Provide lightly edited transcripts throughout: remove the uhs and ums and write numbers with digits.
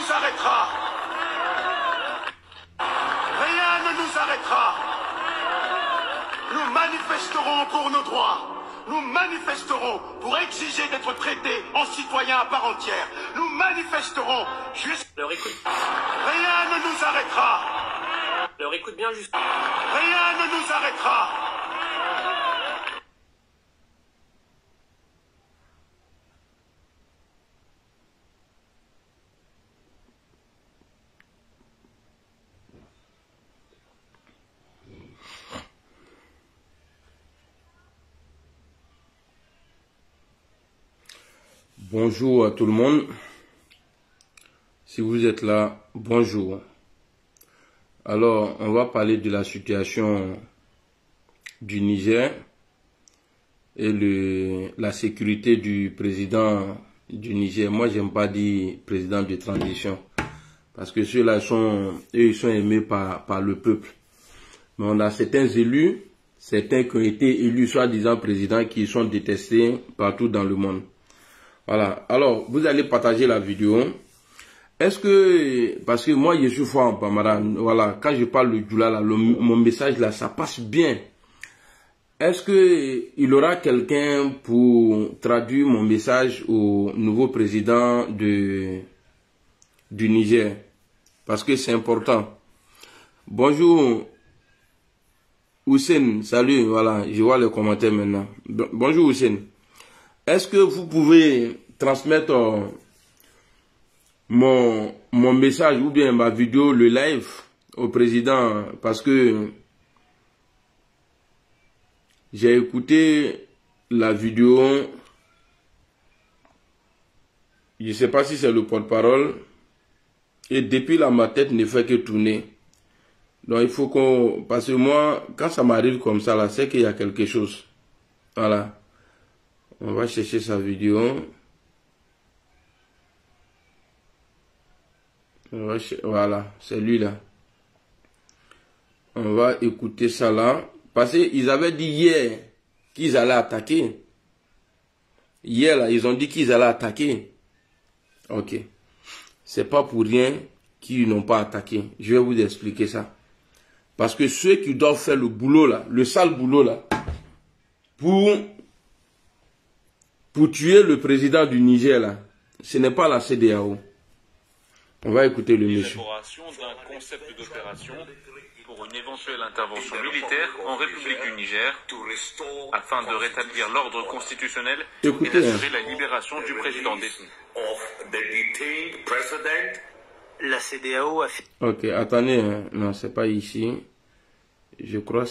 nous arrêtera. Rien ne nous arrêtera. Nous manifesterons pour nos droits. Nous manifesterons pour exiger d'être traités en citoyens à part entière. Nous manifesterons jusqu'à... Alors écoute. Rien ne nous arrêtera. Alors écoute bien juste. Rien ne nous arrêtera. Bonjour à tout le monde. Si vous êtes là, bonjour. Alors, on va parler de la situation du Niger et la sécurité du président du Niger. Moi, j'aime pas dire président de transition parce que ceux-là ils sont aimés par le peuple. Mais on a certains élus, certains qui ont été élus soi-disant présidents qui sont détestés partout dans le monde. Voilà, alors vous allez partager la vidéo. Est-ce que, parce que moi je suis fort en Bambara, voilà, quand je parle le Djoula, là, mon message là, ça passe bien. Est-ce que il y aura quelqu'un pour traduire mon message au nouveau président du Niger? Parce que c'est important. Bonjour Hussein, salut, voilà, je vois les commentaires maintenant. Bonjour Hussein. Est-ce que vous pouvez transmettre mon message ou bien ma vidéo, le live, au président? Parce que j'ai écouté la vidéo, je ne sais pas si c'est le porte-parole, et depuis là, ma tête ne fait que tourner. Donc il faut qu'on... Parce que moi, quand ça m'arrive comme ça, là, c'est qu'il y a quelque chose. Voilà. On va chercher sa vidéo. Voilà, c'est lui là. On va écouter ça là. Parce qu'ils avaient dit hier qu'ils allaient attaquer. Hier là, ils ont dit qu'ils allaient attaquer. Ok. C'est pas pour rien qu'ils n'ont pas attaqué. Je vais vous expliquer ça. Parce que ceux qui doivent faire le boulot là, le sale boulot là, pour tuer le président du Niger, là, ce n'est pas la CEDEAO. On va écouter le monsieur. L'élaboration d'un concept d'opération pour une éventuelle intervention militaire en République du Niger afin de rétablir l'ordre constitutionnel et d'assurer la libération du président détenu. La CEDEAO a fait... Ok, attendez, non, c'est pas ici. Je crois que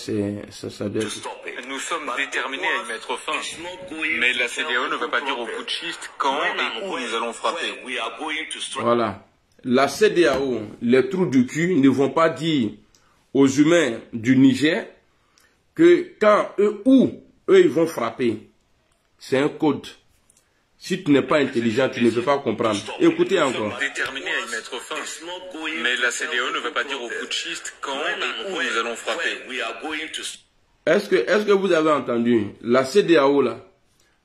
ça doit être... Nous sommes déterminés à y mettre fin. Mais la CEDEAO ne va pas dire aux putschistes quand et où nous allons frapper. Voilà. La CEDEAO, les trous du cul, ne vont pas dire aux humains du Niger que quand eux ils vont frapper. C'est un code. Si tu n'es pas intelligent, tu ne peux pas comprendre. Écoutez encore. Nous sommes déterminés à y mettre fin. Mais la CEDEAO ne va pas dire aux putschistes quand et où nous allons frapper. Est-ce que vous avez entendu? La CEDEAO là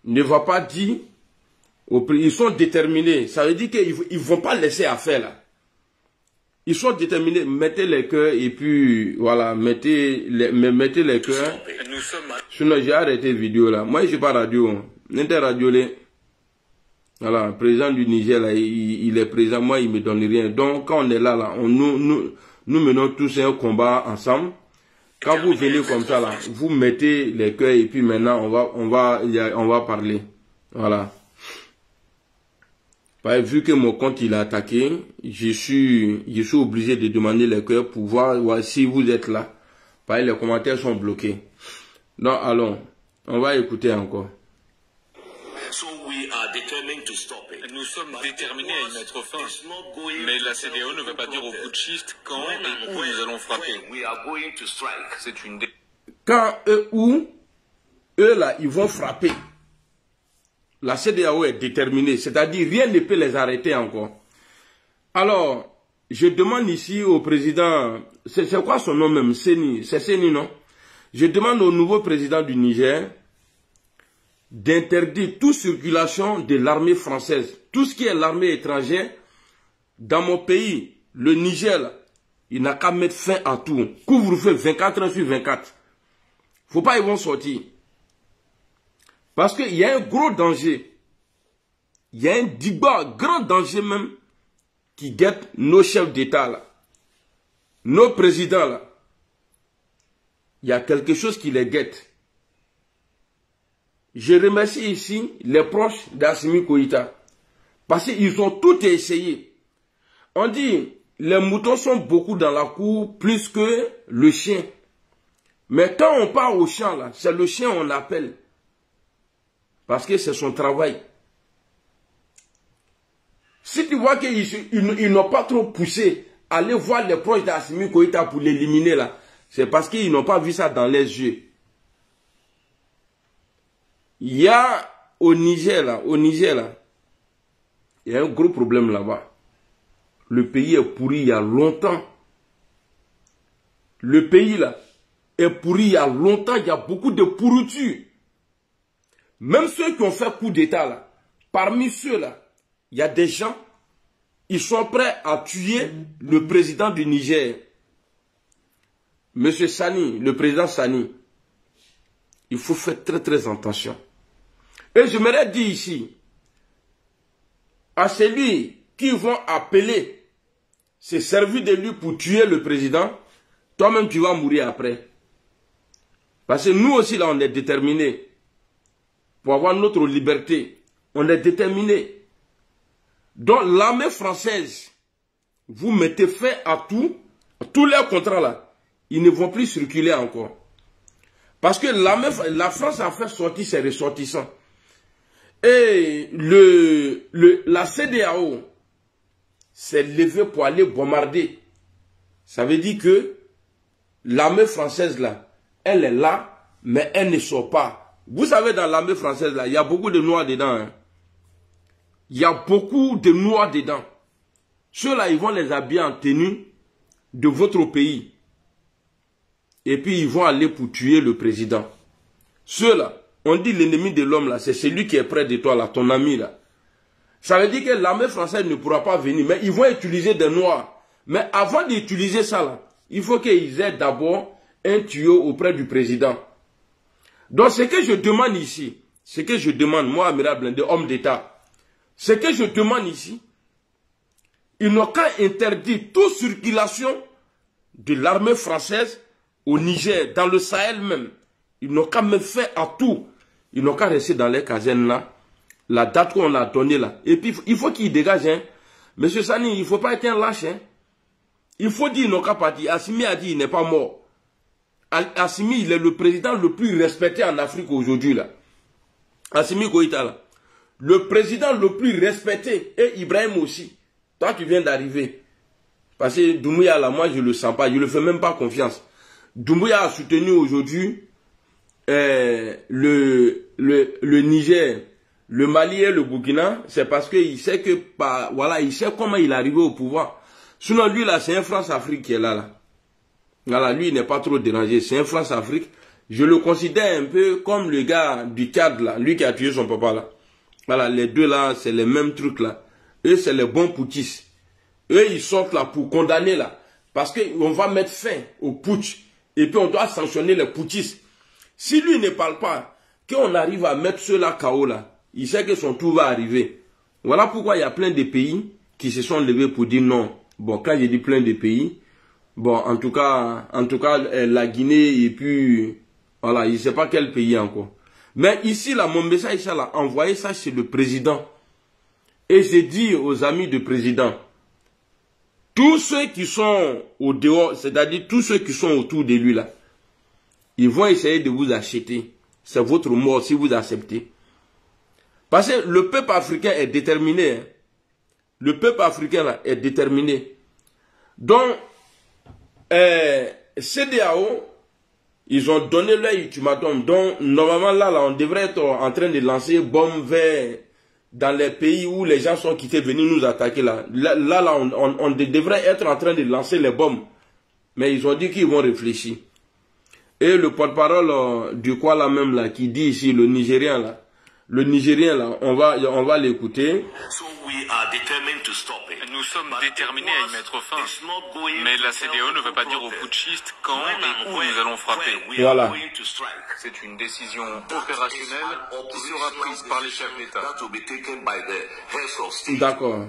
ne va pas dire, ils sont déterminés. Ça veut dire qu'ils ne vont pas laisser à faire là. Ils sont déterminés. Mettez les cœurs et puis voilà, mettez les cœurs. Sinon j'ai arrêté la vidéo là. Moi je suis pas radio. N'était radio là. Voilà, président du Niger là, il est présent. Moi il me donne rien. Donc quand on est là, nous menons tous un combat ensemble. Quand vous venez comme ça là, vous mettez les cœurs et puis maintenant on va parler. Voilà. Vu que mon compte il a attaqué, je suis obligé de demander les cœurs pour voir si vous êtes là. Les commentaires sont bloqués. Donc allons, on va écouter encore. Nous sommes déterminés à y mettre fin. Mais la CEDEAO ne va pas dire aux putschistes quand et où nous allons frapper. C'est une... Quand eux là, ils vont frapper. La CEDEAO est déterminée, c'est-à-dire rien ne peut les arrêter encore. Alors, je demande ici au président, c'est quoi son nom même? Seni, c'est Seni, non? Je demande au nouveau président du Niger d'interdire toute circulation de l'armée française. Tout ce qui est l'armée étrangère, dans mon pays, le Niger, là, il n'a qu'à mettre fin à tout. Couvre-feu 24 heures sur 24. Faut pas ils vont sortir. Parce qu'il y a un gros danger. Il y a un grand danger même qui guette nos chefs d'État là. Nos présidents là. Il y a quelque chose qui les guette. Je remercie ici les proches d'Assimi Goïta. Parce qu'ils ont tout essayé. On dit, les moutons sont beaucoup dans la cour, plus que le chien. Mais quand on part au champ, là, c'est le chien on appelle. Parce que c'est son travail. Si tu vois qu'ils n'ont pas trop poussé, aller voir les proches d'Assimi Goïta pour l'éliminer là, c'est parce qu'ils n'ont pas vu ça dans les yeux. Il y a au Niger là, il y a un gros problème là-bas. Le pays est pourri il y a longtemps. Le pays là est pourri il y a longtemps, il y a beaucoup de pourriture. Même ceux qui ont fait coup d'État là, parmi ceux là, il y a des gens, ils sont prêts à tuer le président du Niger. Monsieur Sani, le président Sani, il faut faire très très attention. Et je m'aurais dit ici, à celui qui vont appeler, se servir de lui pour tuer le président, toi-même tu vas mourir après. Parce que nous aussi là on est déterminés pour avoir notre liberté. On est déterminés. Donc l'armée française, vous mettez fin à tout, tous les contrats là, ils ne vont plus circuler encore. Parce que la France a fait sortir ses ressortissants. Et la CEDEAO s'est levée pour aller bombarder. Ça veut dire que l'armée française là, elle est là, mais elle ne sort pas. Vous savez, dans l'armée française là, il y a beaucoup de noirs dedans. Hein. Il y a beaucoup de noirs dedans. Ceux-là, ils vont les habiller en tenue de votre pays. Et puis, ils vont aller pour tuer le président. Ceux-là, on dit l'ennemi de l'homme, là, c'est celui qui est près de toi, là, ton ami, là. Ça veut dire que l'armée française ne pourra pas venir, mais ils vont utiliser des noirs. Mais avant d'utiliser ça, là, il faut qu'ils aient d'abord un tuyau auprès du président. Donc, ce que je demande ici, ce que je demande, moi, Amiral Blindé, homme d'État, ce que je demande ici, ils n'ont qu'à interdire toute circulation de l'armée française au Niger, dans le Sahel même. Ils n'ont qu'à mettre fin à tout. Ils n'ont qu'à rester dans les casernes là. La date qu'on a donnée là. Et puis, il faut qu'ils dégagent. Hein. Monsieur Sani, il ne faut pas être un lâche. Hein. Il faut dire qu'ils n'ont qu'à partir. Assimi a dit qu'il n'est pas mort. Assimi, il est le président le plus respecté en Afrique aujourd'hui là. Assimi Goïta là. Le président le plus respecté. Et Ibrahim aussi. Toi, tu viens d'arriver. Parce que Doumbouya là, moi je ne le sens pas. Je ne le fais même pas confiance. Doumbouya a soutenu aujourd'hui le Niger, le Mali et le Burkina, c'est parce qu'il sait que, voilà, il sait comment il est arrivé au pouvoir. Sinon, lui, là, c'est un France-Afrique qui est là. Voilà, lui, il n'est pas trop dérangé. C'est un France-Afrique. Je le considère un peu comme le gars du Tchad, là, lui qui a tué son papa, là. Voilà, les deux, là, c'est les mêmes trucs, là. Eux, c'est les bons putschistes. Eux, ils sortent, là, pour condamner, là. Parce qu'on va mettre fin au putsch. Et puis, on doit sanctionner les putschistes. Si lui ne parle pas, qu'on arrive à mettre ceux-là KO là, il sait que son tour va arriver. Voilà pourquoi il y a plein de pays qui se sont levés pour dire non. Bon, quand j'ai dit plein de pays, bon, en tout cas, la Guinée et puis, voilà, il ne sait pas quel pays encore. Mais ici, là, mon message, ça, là, envoyez ça chez le président. Et j'ai dit aux amis du président, tous ceux qui sont au dehors, c'est-à-dire tous ceux qui sont autour de lui, là, ils vont essayer de vous acheter. C'est votre mort si vous acceptez. Parce que le peuple africain est déterminé. Hein. Le peuple africain là, est déterminé. Donc, CEDEAO, ils ont donné leur ultimatum. Donc, normalement, là, on devrait être en train de lancer bombes vers dans les pays où les gens sont quittés venir nous attaquer. Là, on devrait être en train de lancer les bombes. Mais ils ont dit qu'ils vont réfléchir. Et le porte-parole du quoi là même là, qui dit ici, le Nigérien là, le Nigérien là, on va l'écouter. Nous sommes déterminés à y mettre fin. Mais la CEDEAO ne veut pas dire aux putschistes quand et où nous allons frapper. Voilà. C'est une décision opérationnelle qui sera prise par les chefs d'État. D'accord.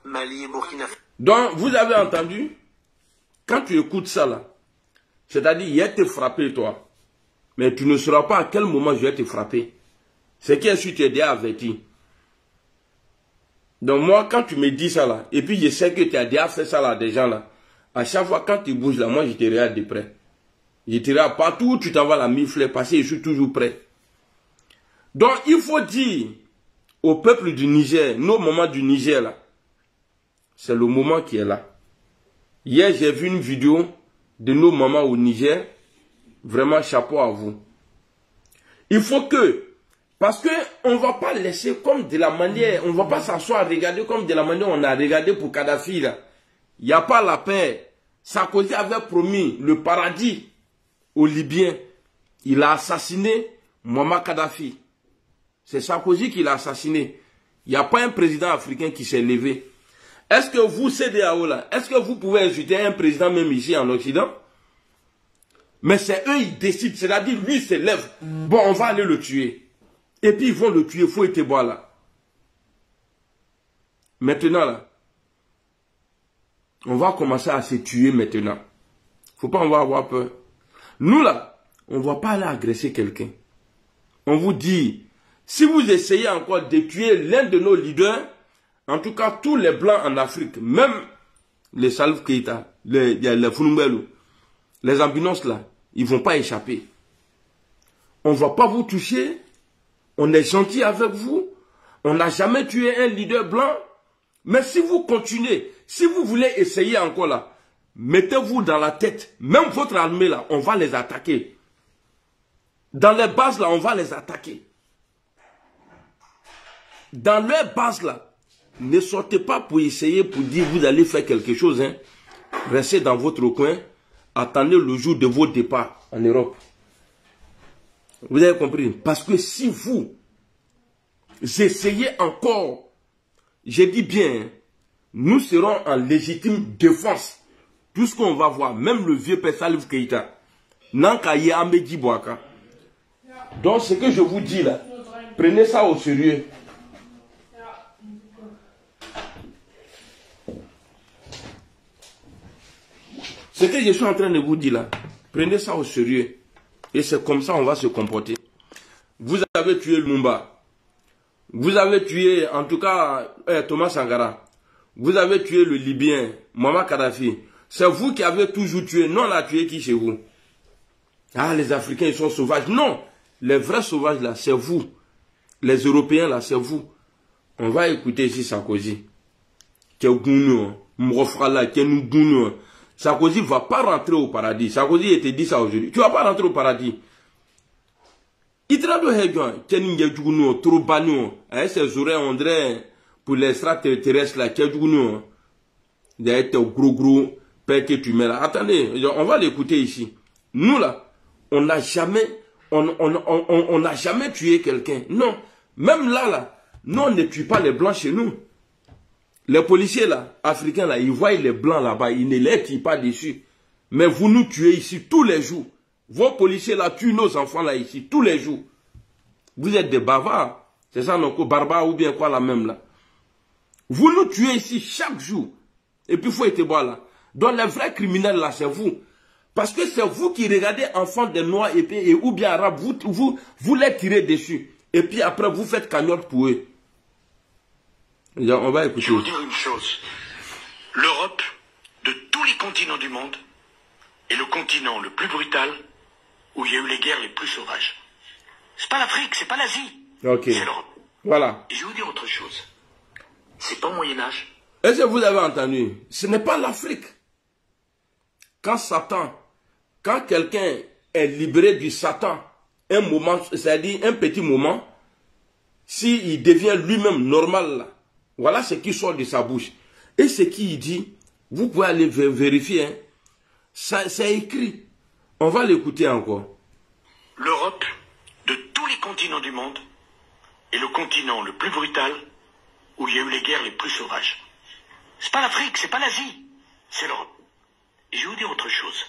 Mali et Burkina Faso. Donc, vous avez entendu? Quand tu écoutes ça là, c'est-à-dire, il va te frapper toi. Mais tu ne sauras pas à quel moment je vais te frapper. C'est qui est-ce que tu es déjà averti. Donc moi, quand tu me dis ça là, et puis je sais que tu as déjà fait ça là à des gens là, à chaque fois quand tu bouges là, moi je te regarde de près. Je te regarde partout où tu t'en vas la mifler parce que je suis toujours prêt. Donc il faut dire au peuple du Niger, nos moments du Niger là, c'est le moment qui est là. Hier j'ai vu une vidéo de nos mamans au Niger. Vraiment chapeau à vous. Il faut que, parce que on va pas laisser comme de la manière, on va pas s'asseoir regarder comme de la manière on a regardé pour Kadhafi là. Il n'y a pas la paix. Sarkozy avait promis le paradis aux Libyens. Il a assassiné Muammar Kadhafi. C'est Sarkozy qui l'a assassiné. Il n'y a pas un président africain qui s'est levé. Est-ce que vous, CEDEAO là, est-ce que vous pouvez insulter un président même ici en Occident? Mais c'est eux, ils décident. C'est-à-dire, lui se lève. Bon, on va aller le tuer. Et puis, ils vont le tuer. Faut être bois là. Maintenant, là, on va commencer à se tuer maintenant. Faut pas, on va avoir peur. Nous, là, on va pas aller agresser quelqu'un. On vous dit, si vous essayez encore de tuer l'un de nos leaders, en tout cas, tous les Blancs en Afrique, même les Salif Keïta, les Founumbelou, les ambulances là, ils vont pas échapper. On va pas vous toucher. On est gentil avec vous. On n'a jamais tué un leader blanc. Mais si vous continuez, si vous voulez essayer encore là, mettez-vous dans la tête. Même votre armée là, on va les attaquer. Dans les bases là, on va les attaquer. Dans leurs bases là, ne sortez pas pour essayer, pour dire vous allez faire quelque chose. Hein. Restez dans votre coin. Attendez le jour de vos départs en Europe. Vous avez compris? Parce que si vous essayez encore, je dis bien, nous serons en légitime défense. Tout ce qu'on va voir, même le vieux Père Salif Keïta, Nankaye Amedi Bouaka. Donc ce que je vous dis là, prenez ça au sérieux. Ce que je suis en train de vous dire là, prenez ça au sérieux. Et c'est comme ça qu'on va se comporter. Vous avez tué Lumumba. Vous avez tué, en tout cas, Thomas Sankara. Vous avez tué le Libyen, Muammar Kadhafi. C'est vous qui avez toujours tué. Non, on l'a tué qui chez vous? Ah, les Africains, ils sont sauvages. Non, les vrais sauvages là, c'est vous. Les Européens là, c'est vous. On va écouter ici Sarkozy. Sarkozy ne va pas rentrer au paradis. Sarkozy était dit ça aujourd'hui. Tu ne vas pas rentrer au paradis. Il traduit trop banio. Ses oreilles, on dirait, pour les extraterrestres là, il y a été gros père que tu mets là. Attendez, on va l'écouter ici. Nous là, on n'a jamais tué quelqu'un. Non. Même là, nous on ne tue pas les blancs chez nous. Les policiers là, africains là, ils voient les blancs là-bas, ils ne les tirent pas dessus. Mais vous nous tuez ici tous les jours. Vos policiers là tuent nos enfants là ici tous les jours. Vous êtes des bavards. C'est ça nos barbares ou bien quoi la même là. Vous nous tuez ici chaque jour. Et puis il faut être bois là. Donc les vrais criminels là, c'est vous. Parce que c'est vous qui regardez enfants des noirs et ou bien arabes, vous les tirez dessus. Et puis après vous faites cagnotte pour eux. On va écouter. Je vais vous dire une chose. L'Europe, de tous les continents du monde, est le continent le plus brutal où il y a eu les guerres les plus sauvages. C'est pas l'Afrique, c'est pas l'Asie. Ok. C'est l'Europe. Voilà. Et je vais vous dire autre chose. C'est pas au Moyen-Âge. Est-ce que vous avez entendu? Ce n'est pas l'Afrique. Quand Satan, quand quelqu'un est libéré du Satan, un moment, c'est-à-dire un petit moment, s'il devient lui-même normal là, voilà ce qui sort de sa bouche. Et ce qu'il dit, vous pouvez aller vérifier. Hein. C'est écrit. On va l'écouter encore. L'Europe, de tous les continents du monde, est le continent le plus brutal où il y a eu les guerres les plus sauvages. C'est pas l'Afrique, c'est pas l'Asie, c'est l'Europe. Et je vais vous dire autre chose.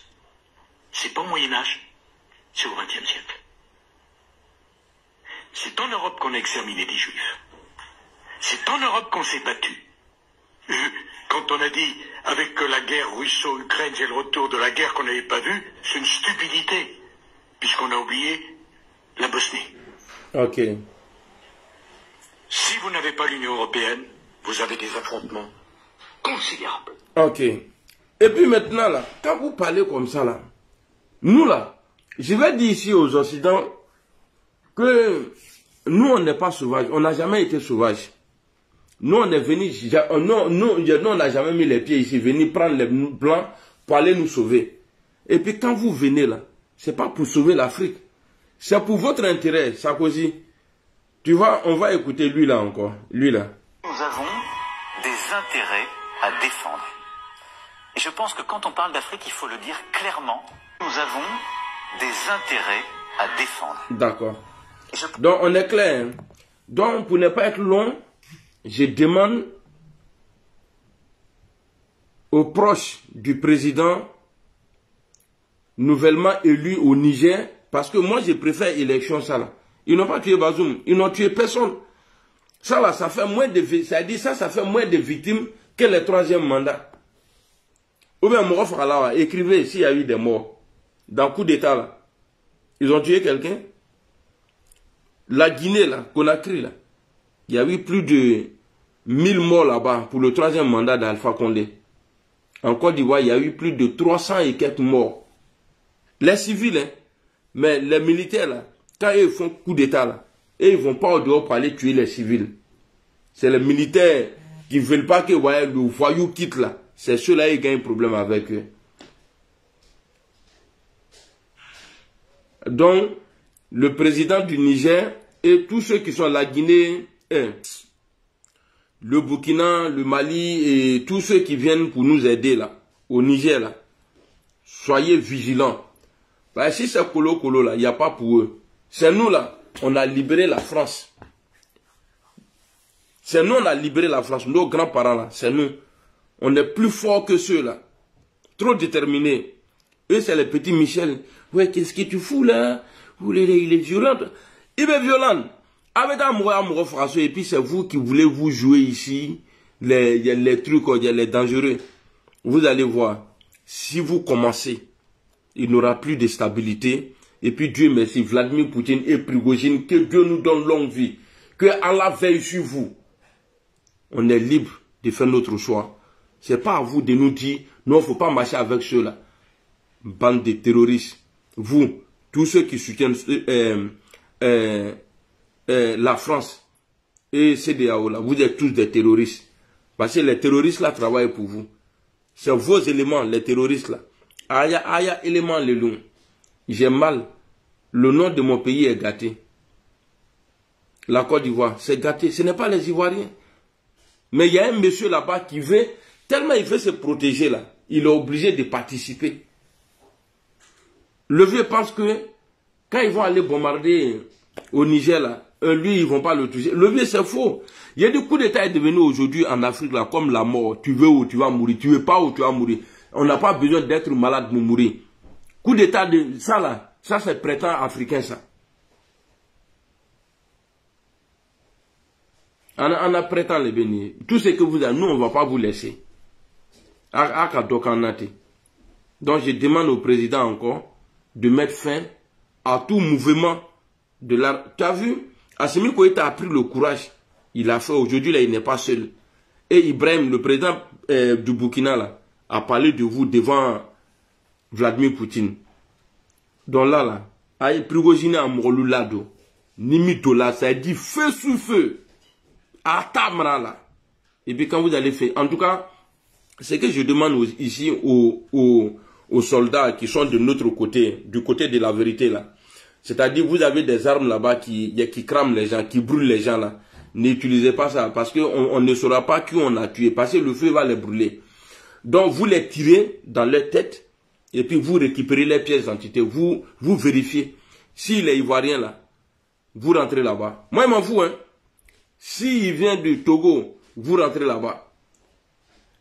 C'est pas au Moyen-Âge, c'est au XXe siècle. C'est en Europe qu'on a exterminé des Juifs. C'est en Europe qu'on s'est battu. Quand on a dit, avec la guerre russo-ukraine, c'est le retour de la guerre qu'on n'avait pas vue, c'est une stupidité, puisqu'on a oublié la Bosnie. Ok. Si vous n'avez pas l'Union européenne, vous avez des affrontements considérables. Ok. Et puis maintenant, là, quand vous parlez comme ça, là, nous, là, je vais dire ici aux Occidentaux que nous, on n'est pas sauvages. On n'a jamais été sauvages. Nous, on est venus, nous, on n'a jamais mis les pieds ici, venir prendre les Blancs pour aller nous sauver. Et puis quand vous venez là, c'est pas pour sauver l'Afrique. C'est pour votre intérêt, Sarkozy. Tu vois, on va écouter lui là encore. Lui là. Nous avons des intérêts à défendre. Et je pense que quand on parle d'Afrique, il faut le dire clairement. Nous avons des intérêts à défendre. D'accord. Donc on est clair. Donc pour ne pas être long, je demande aux proches du président nouvellement élu au Niger, parce que moi je préfère élection ça là. Ils n'ont pas tué Bazoum, ils n'ont tué personne. Ça là, ça fait moins de victimes que le troisième mandat. Ou bien Morof Alawa, écrivez s'il y a eu des morts. Dans le coup d'état là, ils ont tué quelqu'un. La Guinée là, Conakry là, il y a eu plus de 1000 morts là-bas pour le troisième mandat d'Alpha Condé. En Côte d'Ivoire, il y a eu plus de 300 et quelques morts. Les civils, hein, mais les militaires là, quand ils font coup d'état là, et ils vont pas au dehors pour aller tuer les civils. C'est les militaires qui ne veulent pas que le voyou quitte là. C'est ceux-là qui gagnent un problème avec eux. Donc, le président du Niger et tous ceux qui sont à la Guinée, le Burkina, le Mali et tous ceux qui viennent pour nous aider là, au Niger là, soyez vigilants. Parce que si c'est Kolo là, il n'y a pas pour eux. C'est nous là, on a libéré la France. C'est nous, on a libéré la France. Nos grands-parents là, c'est nous. On est plus forts que ceux là. Trop déterminés. Eux, c'est les petits Michel. Ouais, qu'est-ce que tu fous là? Il est violent. Il est violent. Avec amoureux François, et puis c'est vous qui voulez vous jouer ici, les trucs, les dangereux. Vous allez voir, si vous commencez, il n'y aura plus de stabilité. Et puis Dieu merci, Vladimir Poutine et Prigojine, que Dieu nous donne longue vie. Que Allah veille sur vous. On est libre de faire notre choix. C'est pas à vous de nous dire, non, il ne faut pas marcher avec ceux-là. Bande de terroristes. Vous, tous ceux qui soutiennent la France et CEDEAO là, vous êtes tous des terroristes. Parce que les terroristes là travaillent pour vous. C'est vos éléments, les terroristes là. Aya élément le long. J'ai mal. Le nom de mon pays est gâté. La Côte d'Ivoire, c'est gâté. Ce n'est pas les Ivoiriens. Mais il y a un monsieur là-bas qui veut, tellement il veut se protéger là, il est obligé de participer. Le vieux pense que quand ils vont aller bombarder au Niger là, lui ils ne vont pas le toucher. Le vieux c'est faux. Il y a des coups d'état devenus aujourd'hui en Afrique là, comme la mort. Tu veux ou tu vas mourir, tu veux pas ou tu vas mourir. On n'a pas besoin d'être malade pour mourir. Coup d'état de ça là, ça c'est prétend africain ça. On a prétend les bénir. Tout ce que vous avez, nous on ne va pas vous laisser. Donc je demande au président encore de mettre fin à tout mouvement de la... Tu as vu, Assimi Goïta a pris le courage. Il a fait aujourd'hui, là, il n'est pas seul. Et Ibrahim, le président du Burkina, là, a parlé de vous devant Vladimir Poutine. Donc là, aïe, Prigojine a morlu lado. Nimi dola, ça dit feu sous feu. À Tamra, là. Et puis quand vous allez faire, en tout cas, ce que je demande ici aux soldats qui sont de notre côté, du côté de la vérité, là. C'est-à-dire, vous avez des armes là-bas qui crament les gens, qui brûlent les gens, là. N'utilisez pas ça, parce qu'on ne saura pas qui on a tué, parce que le feu va les brûler. Donc, vous les tirez dans leur tête, et puis vous récupérez les pièces d'identité, vous vérifiez. S'il est ivoirien, là, vous rentrez là-bas. Moi, je m'en fous, hein. S'il vient du Togo, vous rentrez là-bas.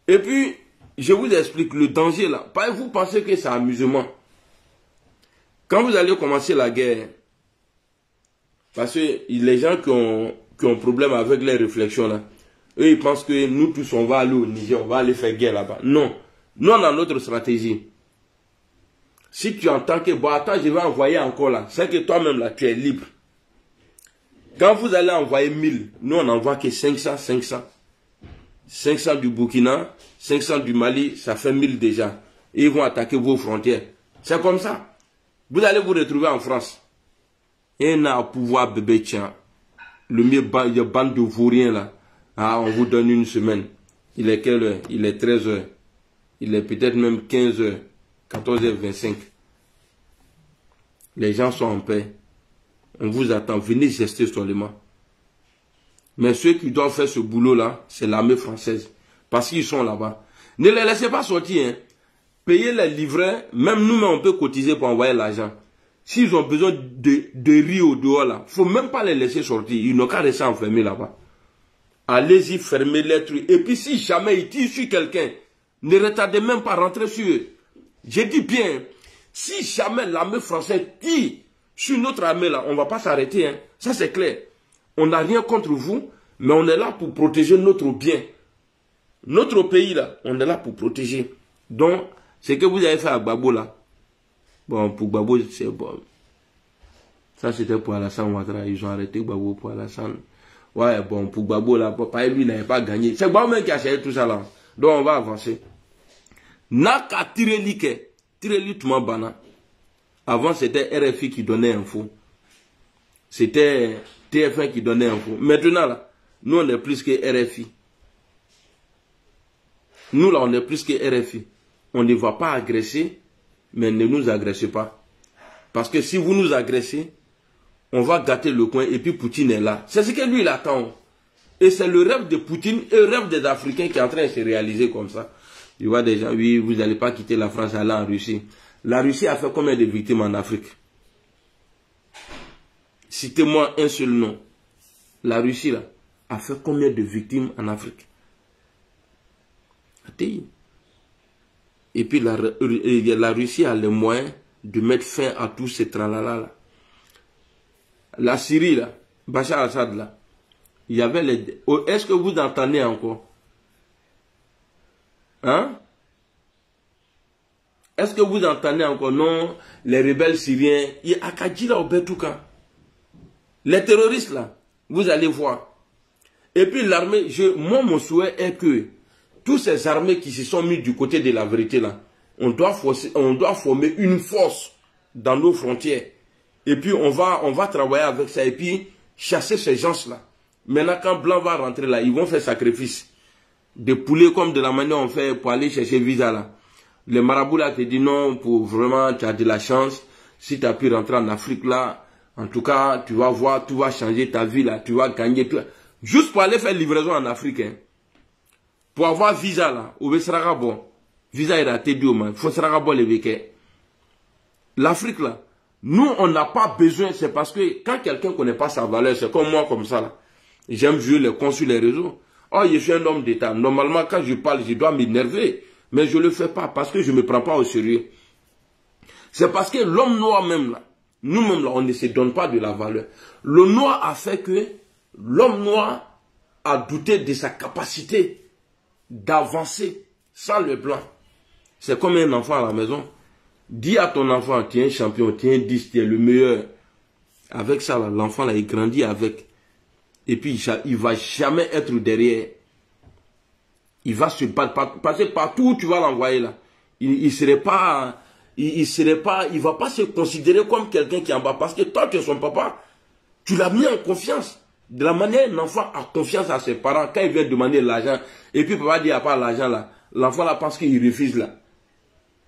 Et puis, je vous explique le danger là. Vous pensez que c'est amusement. Quand vous allez commencer la guerre, parce que les gens qui ont problème avec les réflexions là, eux ils pensent que nous tous on va aller au Niger, on va aller faire guerre là-bas. Non. Nous on a notre stratégie. Si tu entends que, bon attends, je vais envoyer encore là, c'est que toi-même là, tu es libre. Quand vous allez envoyer 1000, nous on n'envoie que 500. 500 du Burkina, 500 du Mali, ça fait 1000 déjà. Et ils vont attaquer vos frontières. C'est comme ça. Vous allez vous retrouver en France. Et on a pouvoir bébé tiens. Le mieux, il y a bande de vauriens là. Ah, on vous donne une semaine. Il est quelle heure? Il est 13h. Il est peut-être même 15h. 14h25. Les gens sont en paix. On vous attend. Venez gester seulement. Mais ceux qui doivent faire ce boulot-là, c'est l'armée française. Parce qu'ils sont là-bas. Ne les laissez pas sortir. Hein. Payez les livrets. Même nous, on peut cotiser pour envoyer l'argent. S'ils ont besoin de riz au dehors, là, il ne faut même pas les laisser sortir. Ils n'ont qu'à rester enfermés là-bas. Allez-y, fermez les trucs. Et puis si jamais ils tirent sur quelqu'un, ne retardez même pas rentrer sur eux. J'ai dit bien, si jamais l'armée française tire sur notre armée là, on ne va pas s'arrêter. Hein. Ça c'est clair. On n'a rien contre vous, mais on est là pour protéger notre bien. Notre pays là, on est là pour protéger. Donc, ce que vous avez fait à Gbagbo là, bon, pour Gbagbo, c'est bon. Ça c'était pour Alassane Ouattara, ils ont arrêté Gbagbo pour Alassane. Ouais, bon, pour Gbagbo là, papa lui n'avait pas gagné. C'est Gbagbo même qui a cherché tout ça là. Donc on va avancer. Naka tireli tout le monde. Avant c'était RFI qui donnait info. C'était TF1 qui donnait info. Maintenant là, nous on est plus que RFI. Nous là on est plus que RFI. On ne va pas agresser, mais ne nous agressez pas. Parce que si vous nous agressez, on va gâter le coin et puis Poutine est là. C'est ce que lui il attend. Et c'est le rêve de Poutine et le rêve des Africains qui est en train de se réaliser comme ça. Il voit des gens, oui, vous n'allez pas quitter la France et aller en Russie. La Russie a fait combien de victimes en Afrique? Citez-moi un seul nom. La Russie là, a fait combien de victimes en Afrique? Et puis la Russie a les moyens de mettre fin à tous ces tralala là. La Syrie là, Bachar Assad là, il y avait les... Est-ce que vous entendez encore? Hein? Est-ce que vous entendez encore? Non, les rebelles syriens, il y a Akadji là au Betouka. Les terroristes là, vous allez voir. Et puis l'armée, moi mon souhait est que tous ces armées qui se sont mis du côté de la vérité là, on doit former une force dans nos frontières. Et puis on va travailler avec ça et puis chasser ces gens-là. Maintenant quand Blanc va rentrer là, ils vont faire sacrifice. Des poulets comme de la manière on fait pour aller chercher visa là. Les marabouts là te disent non, pour vraiment tu as de la chance. Si tu as pu rentrer en Afrique là, en tout cas tu vas voir, tu vas changer ta vie là, tu vas gagner. Juste pour aller faire livraison en Afrique. Hein. Pour avoir visa là, au Besraga bon. Visa est raté du man. Faut sera bon les véquets. L'Afrique là, nous on n'a pas besoin, c'est parce que quand quelqu'un ne connaît pas sa valeur, c'est comme moi comme ça là. J'aime jouer les cons sur les réseaux. Oh, je suis un homme d'État. Normalement, quand je parle, je dois m'énerver. Mais je ne le fais pas parce que je ne me prends pas au sérieux. C'est parce que l'homme noir même là, nous-mêmes là, on ne se donne pas de la valeur. Le noir a fait que l'homme noir a douté de sa capacité d'avancer sans le blanc. C'est comme un enfant à la maison. Dis à ton enfant, tu es un champion, tu es un 10, tu es le meilleur. Avec ça, l'enfant là, il grandit avec. Et puis, il ne va jamais être derrière. Il va se battre. Parce que partout où tu vas l'envoyer là, il ne va pas se considérer comme quelqu'un qui est en bas. Parce que toi, tu es son papa. Tu l'as mis en confiance. De la manière dont l'enfant a confiance à ses parents, quand il vient demander l'argent, et puis papa dit, il n'y a pas l'argent là, l'enfant là pense qu'il refuse là.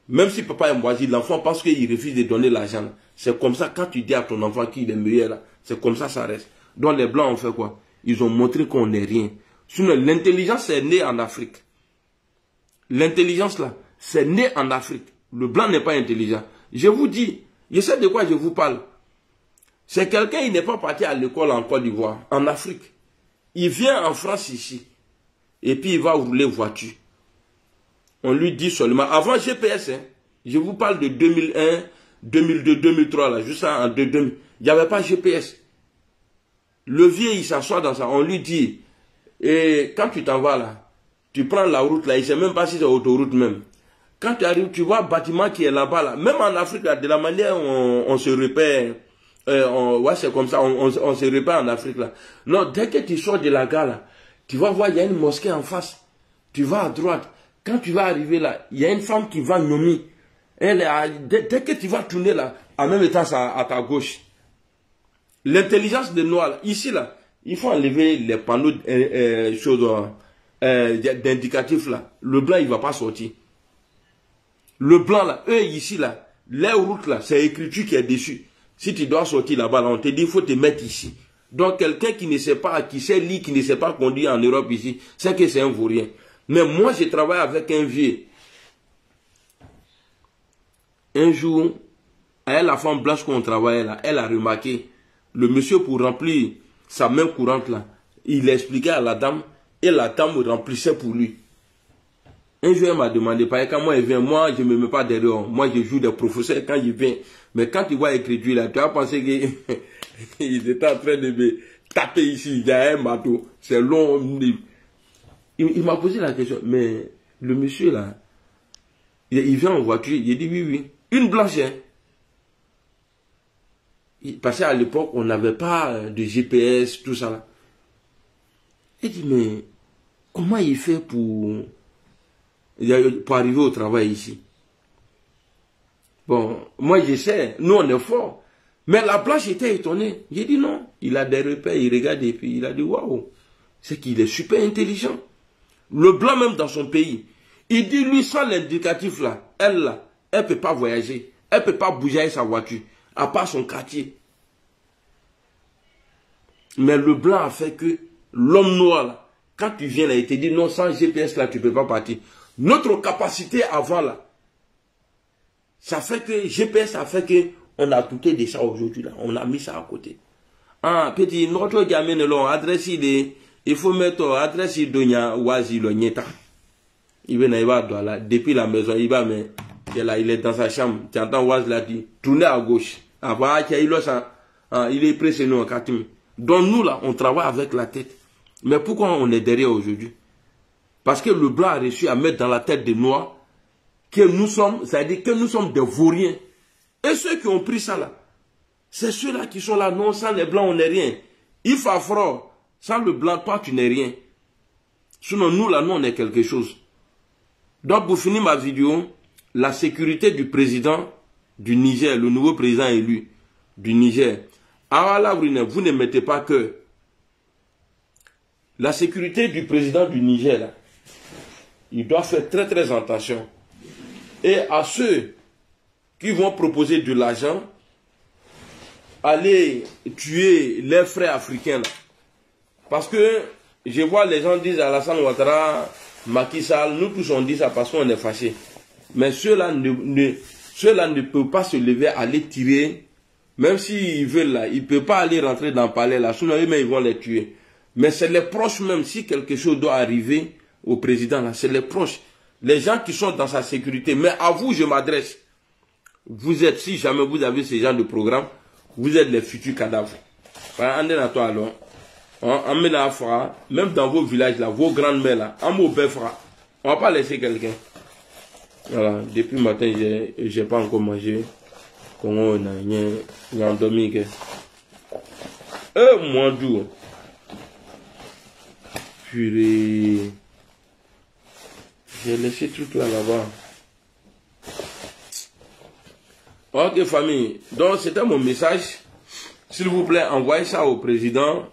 Même si papa est moisi, l'enfant pense qu'il refuse de donner l'argent. C'est comme ça, quand tu dis à ton enfant qu'il est meilleur là, c'est comme ça reste. Donc les blancs ont fait quoi? Ils ont montré qu'on n'est rien. Sinon l'intelligence est née en Afrique. L'intelligence là, c'est né en Afrique. Le blanc n'est pas intelligent. Je vous dis, je sais de quoi je vous parle. C'est quelqu'un qui n'est pas parti à l'école en Côte d'Ivoire, en Afrique. Il vient en France ici. Et puis il va rouler voiture. On lui dit seulement, avant GPS, hein, je vous parle de 2001, 2002, 2003, là, juste en 2000, il n'y avait pas GPS. Le vieux, il s'assoit dans ça, on lui dit, et quand tu t'en vas là, tu prends la route là, il ne sait même pas si c'est autoroute même. Quand tu arrives, tu vois un bâtiment qui est là-bas, là. Même en Afrique, là, de la manière on se repère, ouais, c'est comme ça, on se repère en Afrique là. Non, dès que tu sors de la gare là, tu vas voir, il y a une mosquée en face. Tu vas à droite. Quand tu vas arriver là, il y a une femme qui va nommer. Dès que tu vas tourner là, en même temps à ta gauche. L'intelligence des Noirs, là, ici là, il faut enlever les panneaux d'indicatifs là. Le blanc, il ne va pas sortir. Le blanc là, eux ici là, les routes là, c'est l'écriture qui est dessus. Si tu dois sortir là-bas, là, on te dit, il faut te mettre ici. Donc quelqu'un qui ne sait pas, qui sait lire, qui ne sait pas conduire en Europe ici, c'est que c'est un vaurien. Mais moi, je travaille avec un vieux. Un jour, elle, la femme blanche qu'on travaillait là, elle a remarqué, le monsieur pour remplir sa main courante là, il expliquait à la dame, et la dame remplissait pour lui. Un jour, elle m'a demandé, parce que quand moi, il vient, moi, je ne me mets pas derrière. Moi, je joue des professeurs quand il vient. Mais quand tu vois écriture là, tu vas penser qu'ils étaient en train de me taper ici, il y a un marteau. C'est long. Il m'a posé la question, mais le monsieur là, il vient en voiture, il dit oui, oui. Une blanche, hein. Parce qu'à l'époque, on n'avait pas de GPS, tout ça là. Il dit, mais comment il fait pour arriver au travail ici? Bon, moi je sais, nous on est fort. Mais la blanche était étonnée. J'ai dit non, il a des repères, il regarde et puis il a dit waouh, c'est qu'il est super intelligent. Le blanc même dans son pays, il dit lui sans l'indicatif là, elle peut pas voyager, elle peut pas bouger avec sa voiture, à part son quartier. Mais le blanc a fait que l'homme noir là, quand tu viens là, il te dit non, sans GPS là, tu peux pas partir. Notre capacité avant là, ça fait que GPS a fait que on a tout de ça aujourd'hui là, on a mis ça à côté. Ah, petit, notre gamin là, adresse il faut mettre adresse Donia Wazi le Nieta. Il va là, depuis la maison, il va mais il est dans sa chambre. Tu entends Wazi là dit tourner à gauche. Avant il est pressé nous en Katim. Donc nous là, on travaille avec la tête. Mais pourquoi on est derrière aujourd'hui? Parce que le blanc a réussi à mettre dans la tête des noirs que nous sommes, c'est-à-dire que nous sommes des vauriens. Et ceux qui ont pris ça là, c'est ceux-là qui sont là. Non, sans les blancs, on n'est rien. Il faut affronter. Sans le blanc, toi, tu n'es rien. Sinon, nous là, nous, on est quelque chose. Donc, pour finir ma vidéo, la sécurité du président du Niger, le nouveau président élu du Niger. Alors là, vous ne mettez pas que la sécurité du président du Niger, là, il doit faire très très attention. Et à ceux qui vont proposer de l'argent, aller tuer les frères africains. Là. Parce que je vois les gens disent à Alassane Ouattara, Macky Sall, nous tous on dit ça parce qu'on est fâchés. Mais ceux-là ne peuvent pas se lever, aller tirer. Même s'ils veulent là, ils ne peuvent pas aller rentrer dans le palais là. Sinon, eux-mêmes, ils vont les tuer. Mais c'est les proches même, si quelque chose doit arriver au président là, c'est les proches. Les gens qui sont dans sa sécurité. Mais à vous, je m'adresse. Vous êtes, si jamais vous avez ce genre de programme, vous êtes les futurs cadavres. Même dans vos villages là, vos grandes mères là, on ne va pas laisser quelqu'un. Voilà, depuis le matin, je n'ai pas encore mangé. Comment on a endormi. Moi, d'où? Purée. J'ai laissé tout là-bas. Ok, famille. Donc, c'était mon message. S'il vous plaît, envoyez ça au président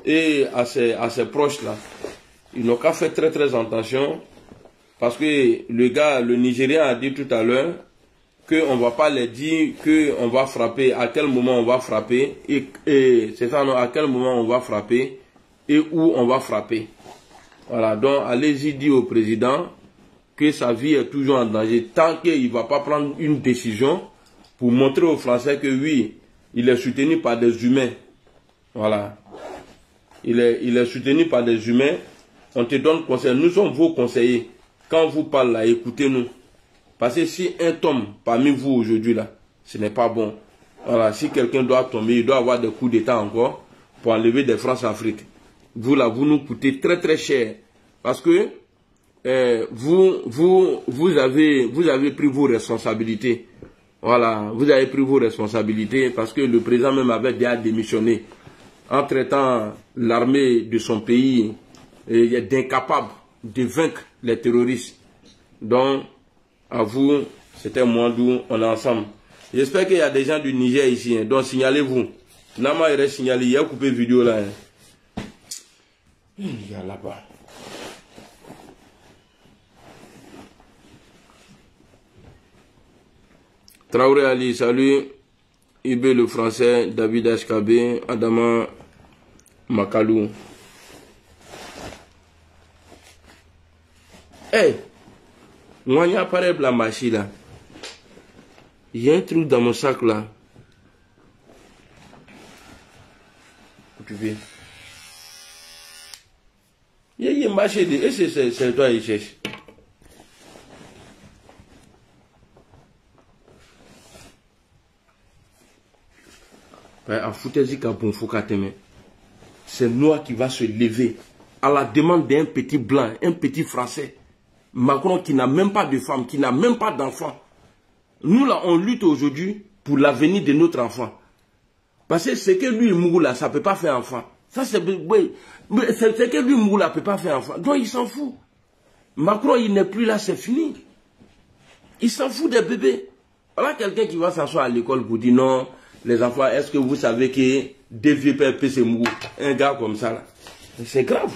et à ses proches là. Ils n'ont qu'à faire très très attention. Parce que le gars, le Nigérien a dit tout à l'heure qu'on ne va pas les dire qu'on va frapper, à quel moment on va frapper, et c'est ça, non, à quel moment on va frapper, et où on va frapper. Voilà, donc allez-y dire au président que sa vie est toujours en danger, tant qu'il ne va pas prendre une décision pour montrer aux Français que oui, il est soutenu par des humains. Voilà. il est soutenu par des humains. On te donne conseil. Nous sommes vos conseillers. Quand on vous parle là, écoutez-nous. Parce que si un tombe parmi vous aujourd'hui là, ce n'est pas bon. Voilà, si quelqu'un doit tomber, il doit avoir des coups d'état encore pour enlever des France-Afrique. Vous là, vous nous coûtez très très cher. Parce que vous avez pris vos responsabilités. Voilà, vous avez pris vos responsabilités parce que le président même avait déjà démissionné en traitant l'armée de son pays d'incapable de vaincre les terroristes. Donc, à vous, c'était moi d'où on est ensemble. J'espère qu'il y a des gens du Niger ici, hein, donc signalez-vous. Nama il reste signalé, il y a coupé vidéo là. Hein. Il y a là-bas. Traoré Ali, salut. Ibé le français, David HKB, Adama Makalou. Hey, moi il y a pareil la machine là. Il y a un truc dans mon sac là. Tu veux? Il y a une machine. Et c'est toi qui cherche. C'est Noir qui va se lever à la demande d'un petit blanc, un petit français. Macron qui n'a même pas de femme, qui n'a même pas d'enfant. Nous là, on lutte aujourd'hui pour l'avenir de notre enfant. Parce que ce que lui mourut là, ça ne peut pas faire enfant. Ça c'est ce que lui mourut là, ne peut pas faire enfant. Donc il s'en fout. Macron il n'est plus là, c'est fini. Il s'en fout des bébés. Voilà quelqu'un qui va s'asseoir à l'école pour dire non, les enfants, est-ce que vous savez que des vieux pères peuvent se mourir? Un gars comme ça là. C'est grave.